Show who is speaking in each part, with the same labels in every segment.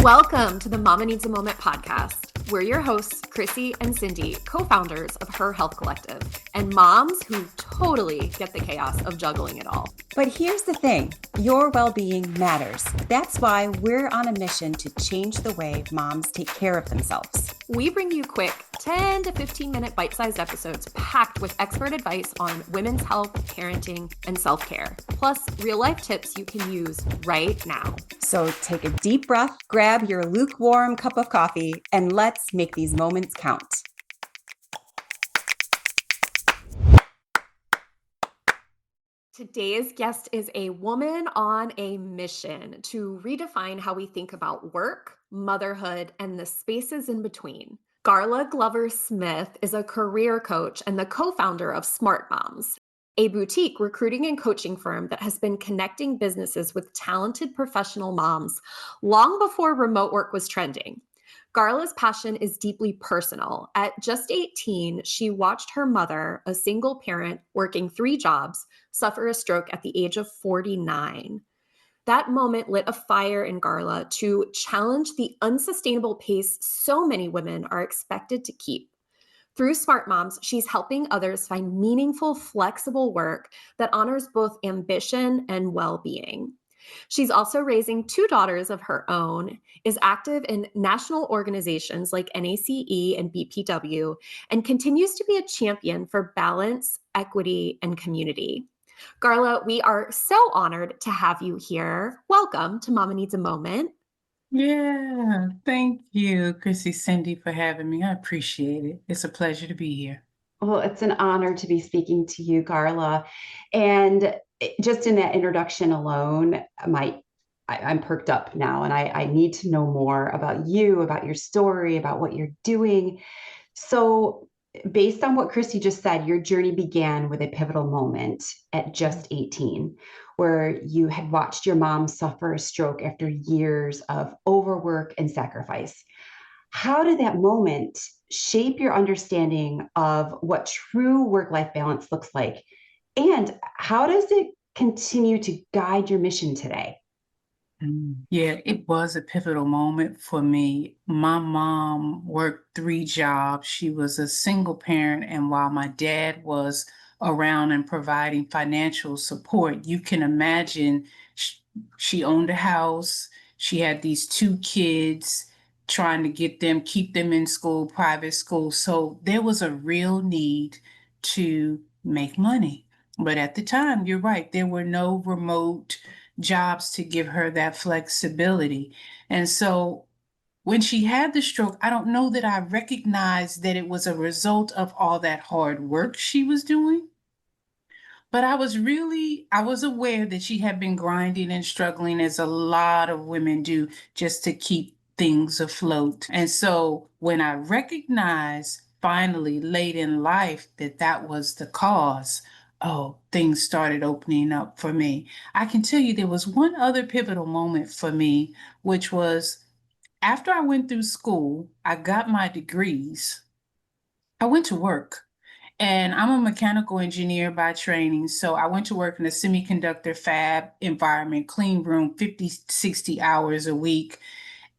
Speaker 1: Welcome to the Mama Needs a Moment podcast. We're your hosts, Chrissy and Cindy, co-founders of Her Health Collective, and moms who totally get the chaos of juggling it all.
Speaker 2: But here's the thing, your well-being matters. That's why we're on a mission to change the way moms take care of themselves.
Speaker 1: We bring you quick 10 to 15 minute bite-sized episodes packed with expert advice on women's health, parenting, and self-care, plus real-life tips you can use right now.
Speaker 2: So take a deep breath, grab your lukewarm cup of coffee, and let's make these moments count.
Speaker 1: Today's guest is a woman on a mission to redefine how we think about work, motherhood, and the spaces in between. Garla Glover Smith is a career coach and the co-founder of Smart Moms, a boutique recruiting and coaching firm that has been connecting businesses with talented professional moms long before remote work was trending. Garla's passion is deeply personal. At just 18, she watched her mother, a single parent working 3 jobs, suffer a stroke at the age of 49. That moment lit a fire in Garla to challenge the unsustainable pace so many women are expected to keep. Through Smart Moms, she's helping others find meaningful, flexible work that honors both ambition and well-being. She's also raising 2 daughters of her own, is active in national organizations like NACE and BPW, and continues to be a champion for balance, equity, and community. Garla, we are so honored to have you here. Welcome to Mama Needs a Moment.
Speaker 3: Yeah, thank you, Chrissy, Cindy, for having me. I appreciate it. It's a pleasure to be here.
Speaker 4: Well, it's an honor to be speaking to you, Garla. And just in that introduction alone, I'm perked up now, and I need to know more about you, about your story, about what you're doing. So, based on what Chrissy just said, your journey began with a pivotal moment at just 18, where you had watched your mom suffer a stroke after years of overwork and sacrifice. How did that moment shape your understanding of what true work-life balance looks like? And how does it continue to guide your mission today?
Speaker 3: Yeah, it was a pivotal moment for me. My mom worked 3 jobs. She was a single parent, and while my dad was around and providing financial support, you can imagine she owned a house. She had these 2 kids, trying to keep them in school, private school. So there was a real need to make money. But at the time, you're right, there were no remote jobs to give her that flexibility. And so when she had the stroke, I don't know that I recognized that it was a result of all that hard work she was doing. But I was aware that she had been grinding and struggling as a lot of women do just to keep things afloat. And so when I recognized finally late in life that that was the cause, oh, things started opening up for me. I can tell you there was one other pivotal moment for me, which was after I went through school, I got my degrees. I went to work. And I'm a mechanical engineer by training. So I went to work in a semiconductor fab environment, clean room, 50, 60 hours a week.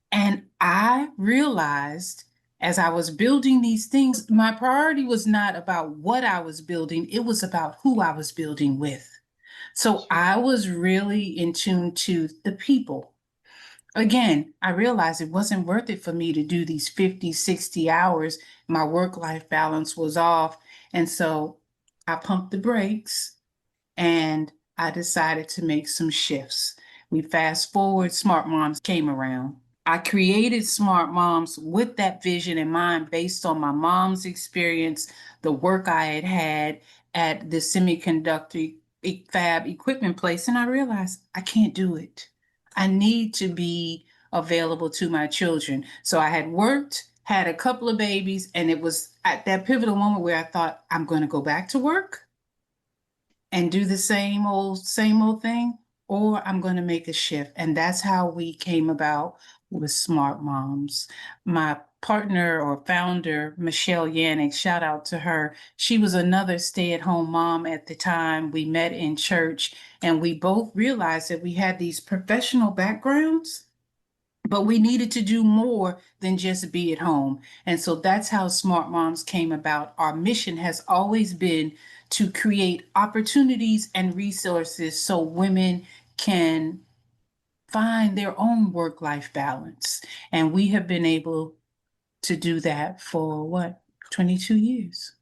Speaker 3: And I realized as I was building these things, my priority was not about what I was building, it was about who I was building with. So I was really in tune to the people. Again, I realized it wasn't worth it for me to do these 50, 60 hours. My work-life balance was off. And so I pumped the brakes and I decided to make some shifts. We fast forward, Smart Moms came around. I created Smart Moms with that vision in mind based on my mom's experience, the work I had had at the semiconductor fab equipment place. And I realized I can't do it. I need to be available to my children. So I had worked, had a couple of babies, and it was at that pivotal moment where I thought, I'm going to go back to work and do the same old thing, or I'm going to make a shift. And that's how we came about with Smart Moms. My partner or founder, Michelle Yannick, shout out to her. She was another stay-at-home mom at the time. We met in church and we both realized that we had these professional backgrounds, but we needed to do more than just be at home. And so that's how Smart Moms came about. Our mission has always been to create opportunities and resources so women can find their own work life balance. And we have been able to do that for what, 22 years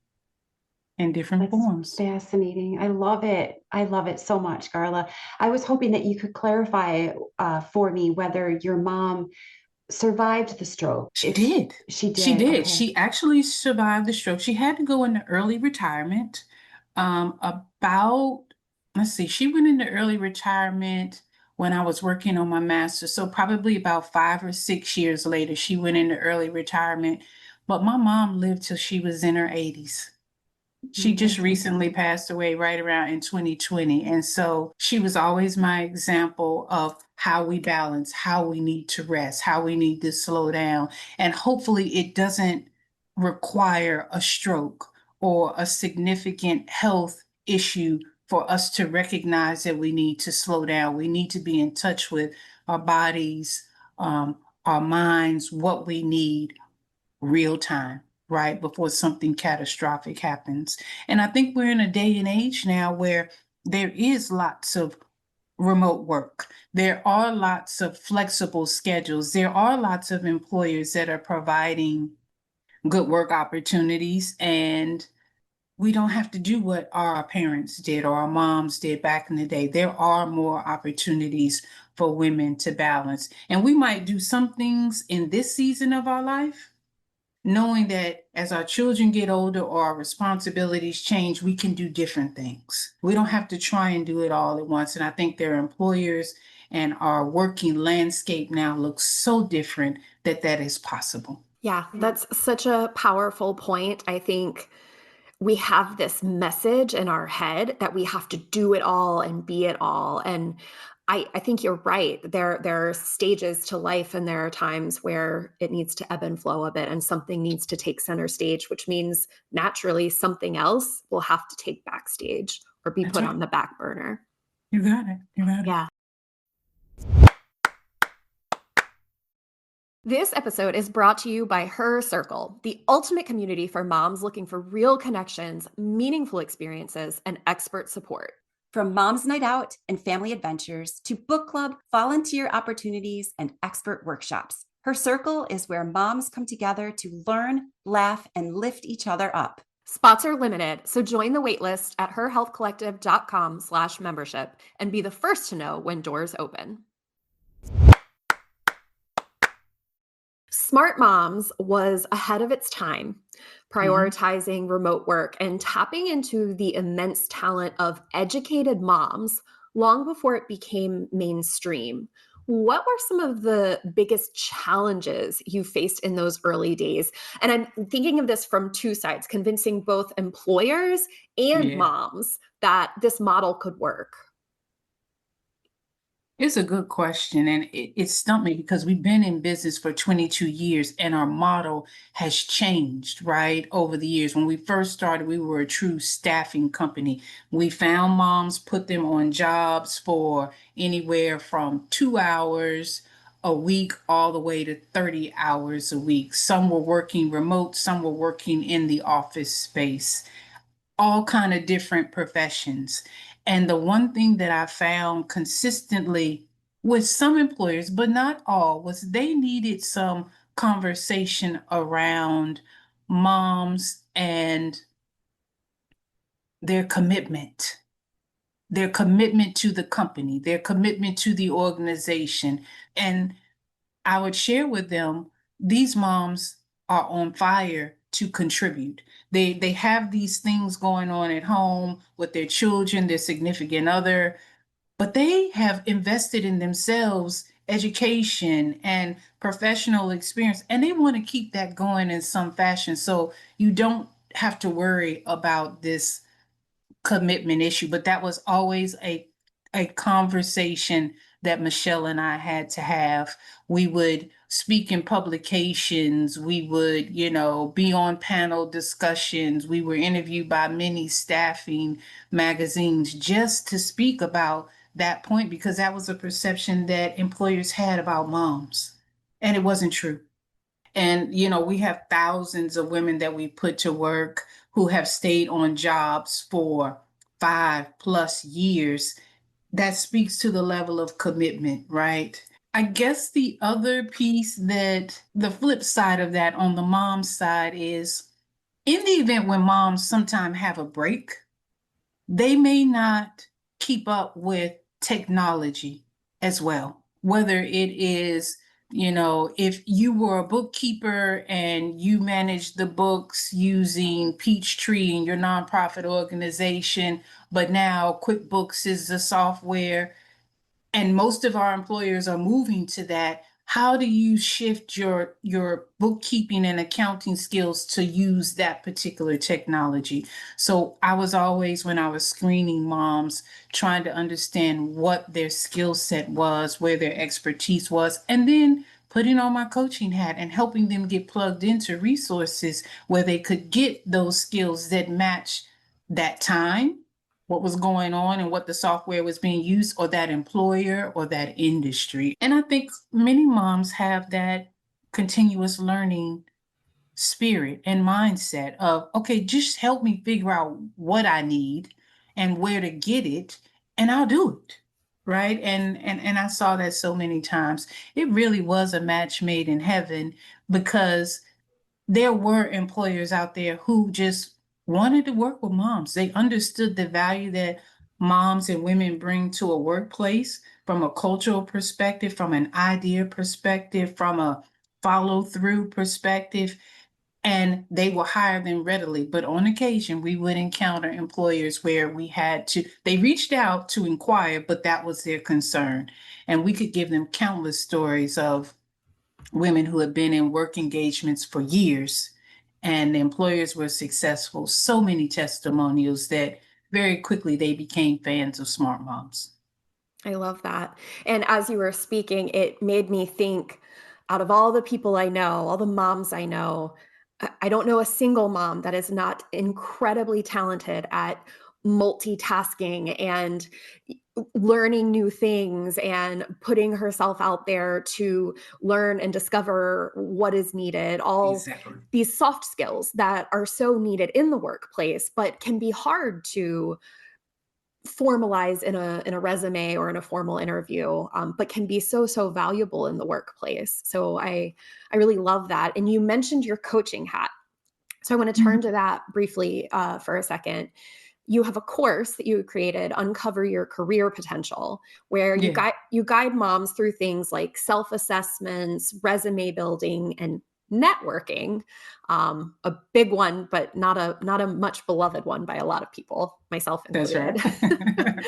Speaker 3: in different
Speaker 4: That's
Speaker 3: forms.
Speaker 4: fascinating. I love it. I love it so much, Garla. I was hoping that you could clarify for me whether your mom survived the stroke.
Speaker 3: She did.
Speaker 4: She
Speaker 3: She
Speaker 4: did.
Speaker 3: did.
Speaker 4: Okay.
Speaker 3: She actually survived the stroke. She had to go into early retirement. About, let's see, she went into early retirement when I was working on my master's. So probably about 5 or 6 years later, she went into early retirement. But my mom lived till she was in her 80s. She just
Speaker 4: That's
Speaker 3: recently
Speaker 4: amazing.
Speaker 3: passed away right around in 2020. And so she was always my example of how we balance, how we need to rest, how we need to slow down. And hopefully it doesn't require a stroke or a significant health issue for us to recognize that we need to slow down. We need to be in touch with our bodies, our minds, what we need real time, right? Before something catastrophic happens. And I think we're in a day and age now where there is lots of remote work. There are lots of flexible schedules. There are lots of employers that are providing good work opportunities, and we don't have to do what our parents did or our moms did back in the day. There are more opportunities for women to balance. And we might do some things in this season of our life knowing that as our children get older or our responsibilities change, we can do different things. We don't have to try and do it all at once. And I think their employers and our working landscape now looks so different that that is possible.
Speaker 1: Yeah, that's such a powerful point. I think we have this message in our head that we have to do it all and be it all. And I think you're right. There are stages to life, and there are times where it needs to ebb and flow a bit, and something needs to take center stage, which means naturally something else will have to take backstage or be
Speaker 3: That's
Speaker 1: put
Speaker 3: right.
Speaker 1: on the back burner.
Speaker 3: You got it. You got it.
Speaker 1: Yeah. This episode is brought to you by Her Circle, the ultimate community for moms looking for real connections, meaningful experiences, and expert support.
Speaker 2: From mom's night out and family adventures to book club, volunteer opportunities, and expert workshops, Her Circle is where moms come together to learn, laugh, and lift each other up.
Speaker 1: Spots are limited, so join the waitlist at herhealthcollective.com/membership and be the first to know when doors open. Smart Moms was ahead of its time, prioritizing remote work and tapping into the immense talent of educated moms long before it became mainstream. What were some of the biggest challenges you faced in those early days? And I'm thinking of this from two sides, convincing both employers and
Speaker 3: Yeah.
Speaker 1: moms that this model could work.
Speaker 3: It's a good question, and it stumped me because we've been in business for 22 years and our model has changed, right, over the years. When we first started, we were a true staffing company. We found moms, put them on jobs for anywhere from 2 hours a week all the way to 30 hours a week. Some were working remote, some were working in the office space, all kind of different professions. And the one thing that I found consistently with some employers, but not all, was they needed some conversation around moms and their commitment, their commitment to the company, their commitment to the organization. And I would share with them, these moms are on fire to contribute. They have these things going on at home with their children, their significant other, but they have invested in themselves, education and professional experience, and they want to keep that going in some fashion. So you don't have to worry about this commitment issue, but that was always a conversation that Michelle and I had to have. We would speak in publications, we would, be on panel discussions, we were interviewed by many staffing magazines just to speak about that point because that was a perception that employers had about moms. And it wasn't true. And, we have thousands of women that we put to work who have stayed on jobs for 5+ years. That speaks to the level of commitment, right? I guess the other piece, that the flip side of that on the mom side, is in the event when moms sometimes have a break, they may not keep up with technology as well. Whether it is, if you were a bookkeeper and you managed the books using Peachtree in your nonprofit organization, but now QuickBooks is the software and most of our employers are moving to that. How do you shift your bookkeeping and accounting skills to use that particular technology? So I was always, when I was screening moms, trying to understand what their skill set was, where their expertise was, and then putting on my coaching hat and helping them get plugged into resources where they could get those skills that match that time, what was going on and what the software was being used, or that employer or that industry. And I think many moms have that continuous learning spirit and mindset of, okay, just help me figure out what I need and where to get it, and I'll do it. Right. And I saw that so many times. It really was a match made in heaven, because there were employers out there who just wanted to work with moms. They understood the value that moms and women bring to a workplace from a cultural perspective, from an idea perspective, from a follow through perspective, and they will hire them readily. But on occasion, we would encounter employers where they reached out to inquire, but that was their concern. And we could give them countless stories of women who had been in work engagements for years and the employers were successful. So many testimonials that very quickly they became fans of Smart Moms.
Speaker 1: I love that. And as you were speaking, it made me think, out of all the people I know, all the moms I know, I don't know a single mom that is not incredibly talented at multitasking and learning new things and putting herself out there to learn and discover what is needed. All
Speaker 3: Exactly.
Speaker 1: these soft skills that are so needed in the workplace, but can be hard to formalize in a resume or in a formal interview, but can be so valuable in the workplace. So I really love that. And you mentioned your coaching hat, so I want to turn to that briefly for a second. You have a course that you created, Uncover Your Career Potential, where
Speaker 3: Yeah.
Speaker 1: you guide moms through things like self-assessments, resume building, and networking. A big one, but not a much beloved one by a lot of people, myself
Speaker 3: That's
Speaker 1: included.
Speaker 3: right.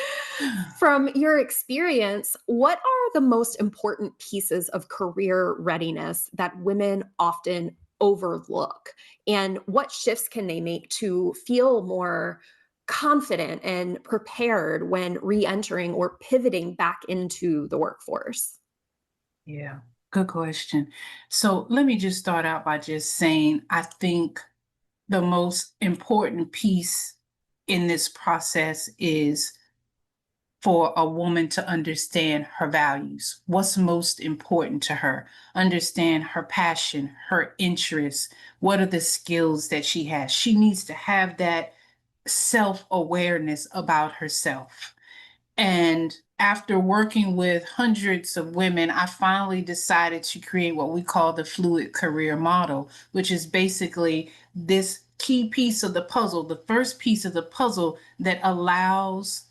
Speaker 1: From your experience, what are the most important pieces of career readiness that women often overlook? And what shifts can they make to feel more confident and prepared when re-entering or pivoting back into the workforce?
Speaker 3: Yeah, good question. So let me just start out by just saying, I think the most important piece in this process is for a woman to understand her values, what's most important to her, understand her passion, her interests, what are the skills that she has. She needs to have that self-awareness about herself. And after working with hundreds of women, I finally decided to create what we call the fluid career model, which is basically this key piece of the puzzle, the first piece of the puzzle that allows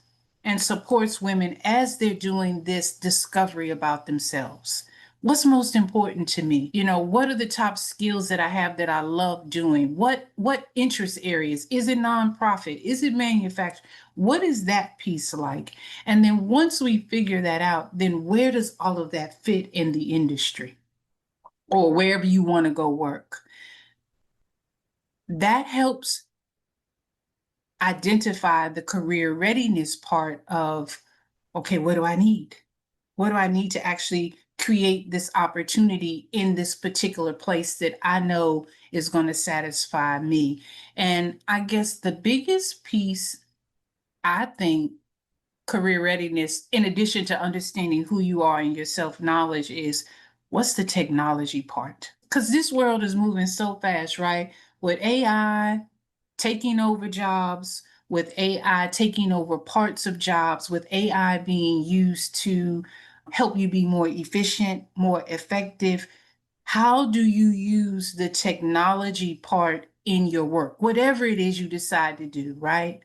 Speaker 3: and supports women as they're doing this discovery about themselves. What's most important to me? What are the top skills that I have that I love doing? What interest areas? Is it nonprofit? Is it manufacturing? What is that piece like? And then once we figure that out, then where does all of that fit in the industry or wherever you want to go work? That helps identify the career readiness part of, okay, what do I need? What do I need to actually create this opportunity in this particular place that I know is going to satisfy me? And I guess the biggest piece, I think, career readiness, in addition to understanding who you are and your self knowledge, is what's the technology part? Because this world is moving so fast, right? With AI taking over jobs, with AI taking over parts of jobs, with AI being used to help you be more efficient, more effective. How do you use the technology part in your work, whatever it is you decide to do, right?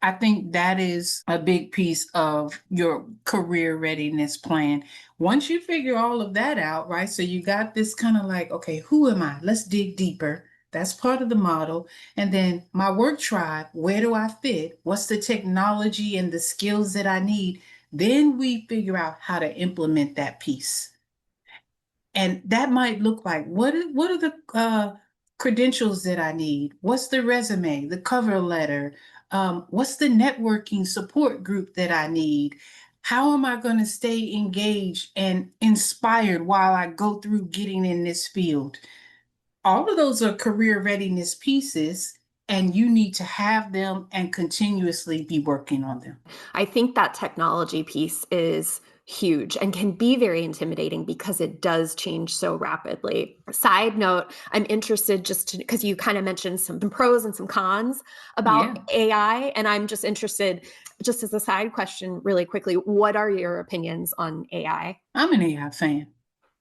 Speaker 3: I think that is a big piece of your career readiness plan. Once you figure all of that out, right? So you got this kind of like, okay, who am I? Let's dig deeper. That's part of the model. And then my work tribe, where do I fit? What's the technology and the skills that I need? Then we figure out how to implement that piece. And that might look like what are the credentials that I need? What's the resume, the cover letter? What's the networking support group that I need? How am I going to stay engaged and inspired while I go through getting in this field? All of those are career readiness pieces, and you need to have them and continuously be working on them.
Speaker 1: I think that technology piece is huge and can be very intimidating because it does change so rapidly. Side note, I'm interested just because you kind of mentioned some pros and some cons about
Speaker 3: Yeah,
Speaker 1: AI, and I'm just interested, just as a side question, really quickly, what are your opinions on AI?
Speaker 3: I'm an AI fan.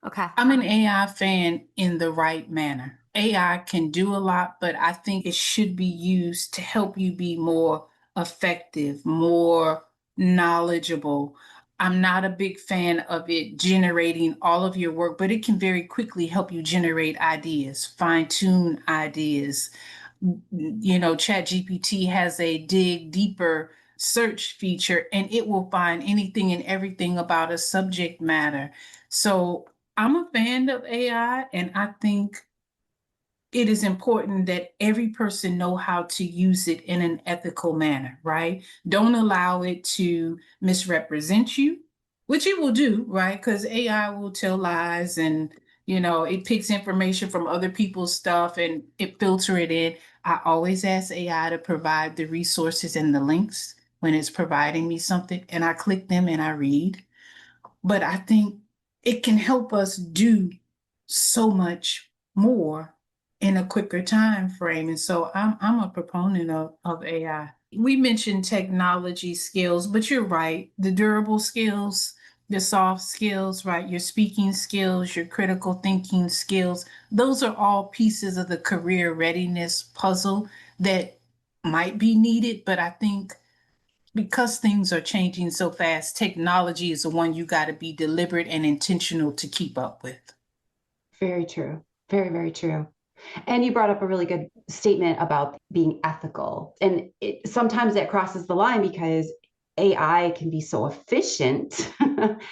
Speaker 1: Okay.
Speaker 3: I'm an AI fan in the right manner. AI can do a lot, but I think it should be used to help you be more effective, more knowledgeable. I'm not a big fan of it generating all of your work, but it can very quickly help you generate ideas, fine tune ideas. ChatGPT has a dig deeper search feature and it will find anything and everything about a subject matter. So I'm a fan of AI, and I think it is important that every person know how to use it in an ethical manner, right? Don't allow it to misrepresent you, which it will do, right? Because AI will tell lies and it picks information from other people's stuff and it filter it in. I always ask AI to provide the resources and the links when it's providing me something, and I click them and I read. But I think it can help us do so much more in a quicker time frame. And so I'm a proponent of AI. We mentioned technology skills, but you're right. The durable skills, the soft skills, right? Your speaking skills, your critical thinking skills, those are all pieces of the career readiness puzzle that might be needed. But I think because things are changing so fast, technology is the one you got to be deliberate and intentional to keep up with.
Speaker 4: Very true. Very, very true. And you brought up a really good statement about being ethical. And sometimes that crosses the line because AI can be so efficient,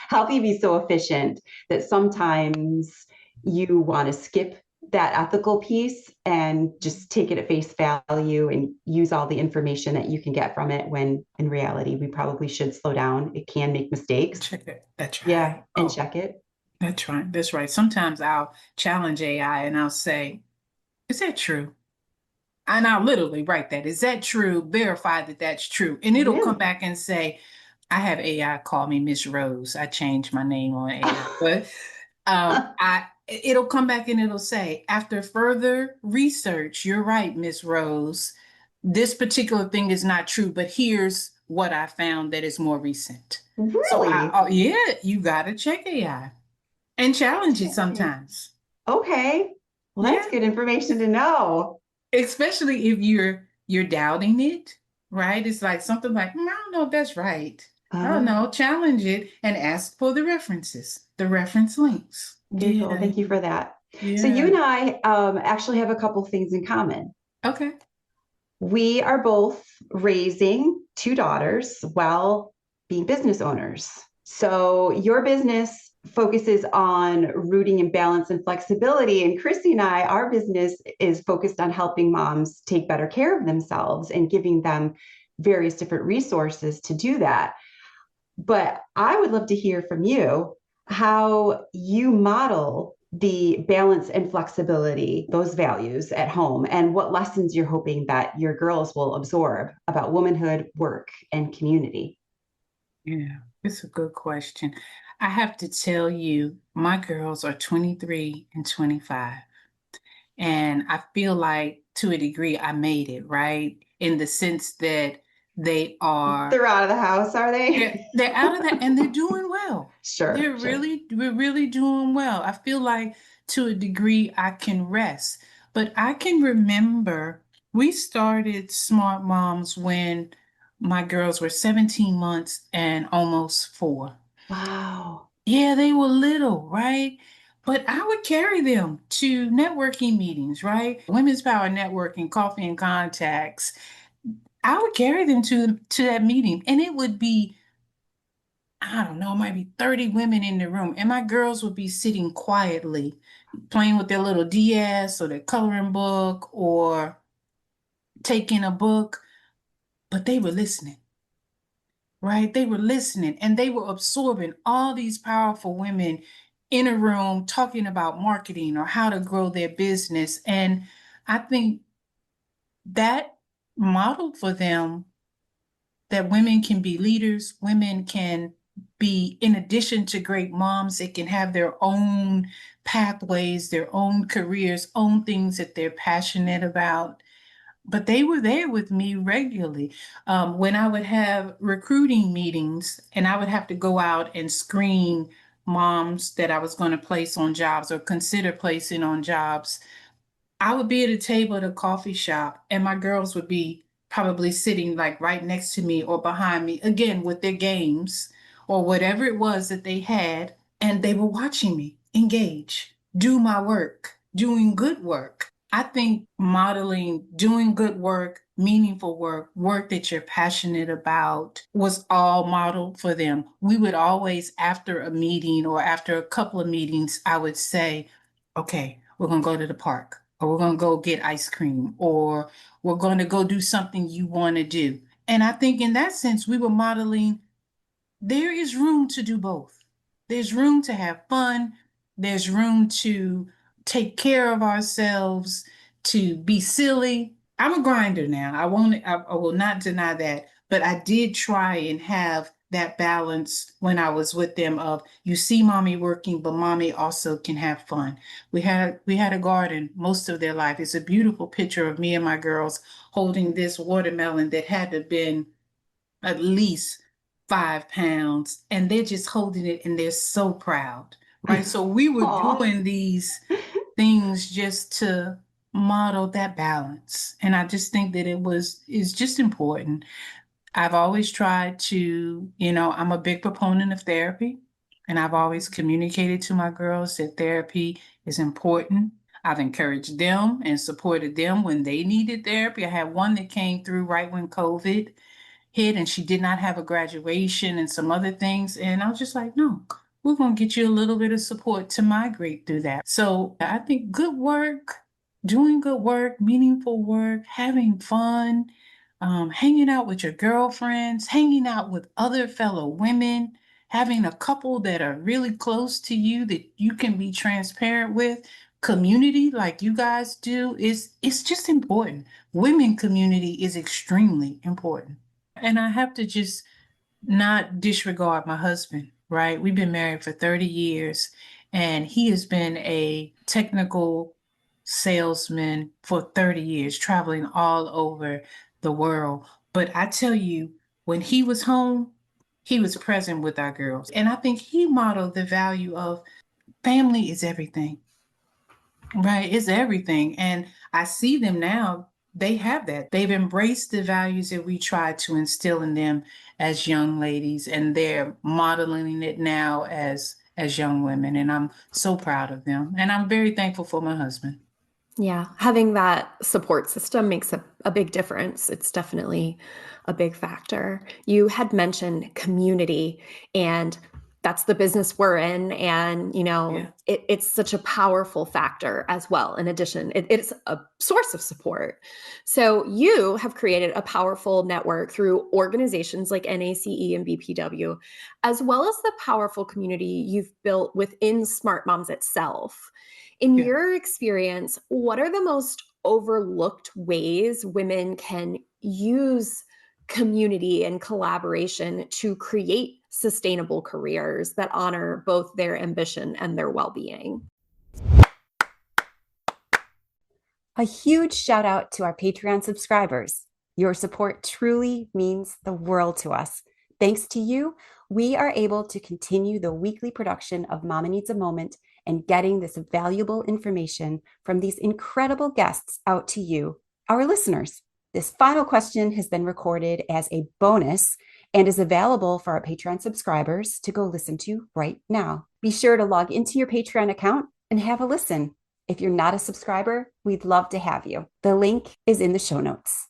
Speaker 4: help you be so efficient that sometimes you want to skip that ethical piece and just take it at face value and use all the information that you can get from it, when in reality, we probably should slow down. It can make mistakes.
Speaker 3: Check it. That's right.
Speaker 4: Yeah, and
Speaker 3: Oh,
Speaker 4: check it.
Speaker 3: that's right. That's right. Sometimes I'll challenge AI and I'll say, is that true? And I'll literally write that. Is that true? Verify that that's true. And it'll come
Speaker 4: Really?
Speaker 3: back and say, I have AI call me Miss Rose. I changed my name on AI. But it'll come back and it'll say, after further research, you're right, Miss Rose. This particular thing is not true, but here's what I found that is more recent. So
Speaker 4: Really?
Speaker 3: yeah, you gotta check AI and challenge it sometimes.
Speaker 4: Okay. Well, that's
Speaker 3: Yeah,
Speaker 4: good information to know.
Speaker 3: especially if you're doubting it, right? It's like something like, I don't know if that's right. I don't
Speaker 4: Uh,
Speaker 3: know. Challenge it and ask for the references, the reference links.
Speaker 4: Very cool.
Speaker 3: Yeah,
Speaker 4: Thank you for that. So you
Speaker 3: yeah.
Speaker 4: and I actually have a couple things in common.
Speaker 3: Okay.
Speaker 4: We are both raising two daughters while being business owners. So your business focuses on rooting in balance and flexibility. And Chrissy and I, our business is focused on helping moms take better care of themselves and giving them various different resources to do that. But I would love to hear from you how you model the balance and flexibility, those values at home, and what lessons you're hoping that your girls will absorb about womanhood, work, and community.
Speaker 3: Yeah, it's a good question. I have to tell you, my girls are 23 and 25. And I feel like to a degree I made it, right? In the sense that they are
Speaker 4: They're out of the house, are
Speaker 3: they're,
Speaker 4: they?
Speaker 3: they're out of that and they're doing well.
Speaker 4: Sure, sure.
Speaker 3: We're really doing well. I feel like to a degree I can rest. But I can remember we started Smart Moms when my girls were 17 months and almost 4.
Speaker 4: Wow.
Speaker 3: Yeah, they were little, right? But I would carry them to networking meetings, right? Women's Power Networking, Coffee and Contacts. I would carry them to that meeting, and it would be, I don't know, it might be 30 women in the room, and my girls would be sitting quietly, playing with their little DS or their coloring book or taking a book, but they were listening. Right? They were listening and they were absorbing all these powerful women in a room talking about marketing or how to grow their business. And I think that modeled for them that women can be leaders, women can be, in addition to great moms, they can have their own pathways, their own careers, own things that they're passionate about, but they were there with me regularly. When I would have recruiting meetings and I would have to go out and screen moms that I was going to place on jobs or consider placing on jobs, I would be at a table at a coffee shop and my girls would be probably sitting like right next to me or behind me, again with their games or whatever it was that they had. And they were watching me engage, do my work, doing good work. I think modeling, doing good work, meaningful work, work that you're passionate about was all modeled for them. We would always, after a meeting or after a couple of meetings, I would say, okay, we're going to go to the park or we're going to go get ice cream or we're going to go do something you want to do. And I think in that sense, we were modeling there is room to do both. There's room to have fun. There's room to take care of ourselves, to be silly. I'm a grinder now. I will not deny that. But I did try and have that balance when I was with them of you see mommy working, but mommy also can have fun. We had a garden most of their life. It's a beautiful picture of me and my girls holding this watermelon that had to have been at least 5 pounds, and they're just holding it and they're so proud, right? So we were
Speaker 4: Aw.
Speaker 3: doing these things just to model that balance. And I just think that is just important. I've always tried to, I'm a big proponent of therapy, and I've always communicated to my girls that therapy is important. I've encouraged them and supported them when they needed therapy. I had one that came through right when COVID hit and she did not have a graduation and some other things. And I was just like, no, we're going to get you a little bit of support to migrate through that. So I think good work, doing good work, meaningful work, having fun, hanging out with your girlfriends, hanging out with other fellow women, having a couple that are really close to you that you can be transparent with. Community like you guys do is it's just important. Women community is extremely important. And I have to just not disregard my husband, right? We've been married for 30 years, and he has been a technical salesman for 30 years, traveling all over the world. But I tell you, when he was home, he was present with our girls. And I think he modeled the value of family is everything. Right, it's everything. And I see them now, they have that. They've embraced the values that we try to instill in them as young ladies, and they're modeling it now as young women. And I'm so proud of them. And I'm very thankful for my husband.
Speaker 1: Yeah, having that support system makes a big difference. It's definitely a big factor. You had mentioned community, and that's the business we're in. And,
Speaker 3: Yeah.
Speaker 1: it's such a powerful factor as well. In addition, it's a source of support. So you have created a powerful network through organizations like NACE and BPW, as well as the powerful community you've built within Smart Moms itself. In
Speaker 3: Yeah.
Speaker 1: your experience, what are the most overlooked ways women can use community and collaboration to create sustainable careers that honor both their ambition and their well-being.
Speaker 2: A huge shout out to our Patreon subscribers. Your support truly means the world to us. Thanks to you, we are able to continue the weekly production of Mama Needs a Moment and getting this valuable information from these incredible guests out to you, our listeners. This final question has been recorded as a bonus and is available for our Patreon subscribers to go listen to right now. Be sure to log into your Patreon account and have a listen. If you're not a subscriber, we'd love to have you. The link is in the show notes.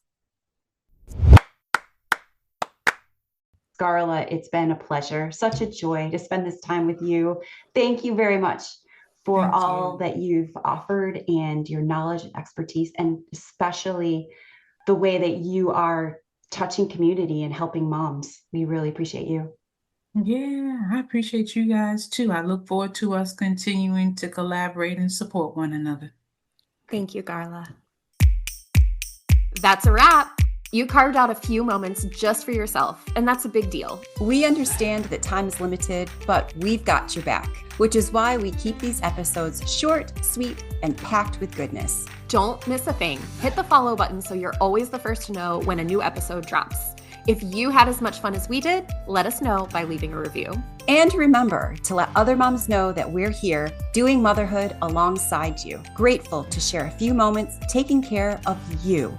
Speaker 4: Garla, it's been a pleasure, such a joy to spend this time with you. Thank you very much for
Speaker 3: Thank
Speaker 4: all
Speaker 3: you.
Speaker 4: that you've offered and your knowledge and expertise, and especially the way that you are touching community and helping moms. We really appreciate you.
Speaker 3: Yeah, I appreciate you guys too. I look forward to us continuing to collaborate and support one another.
Speaker 1: Thank you, Garla. That's a wrap. You carved out a few moments just for yourself, and that's a big deal.
Speaker 2: We understand that time is limited, but we've got your back, which is why we keep these episodes short, sweet, and packed with goodness.
Speaker 1: Don't miss a thing. Hit the follow button so you're always the first to know when a new episode drops. If you had as much fun as we did, let us know by leaving a review.
Speaker 2: And remember to let other moms know that we're here doing motherhood alongside you. Grateful to share a few moments taking care of you.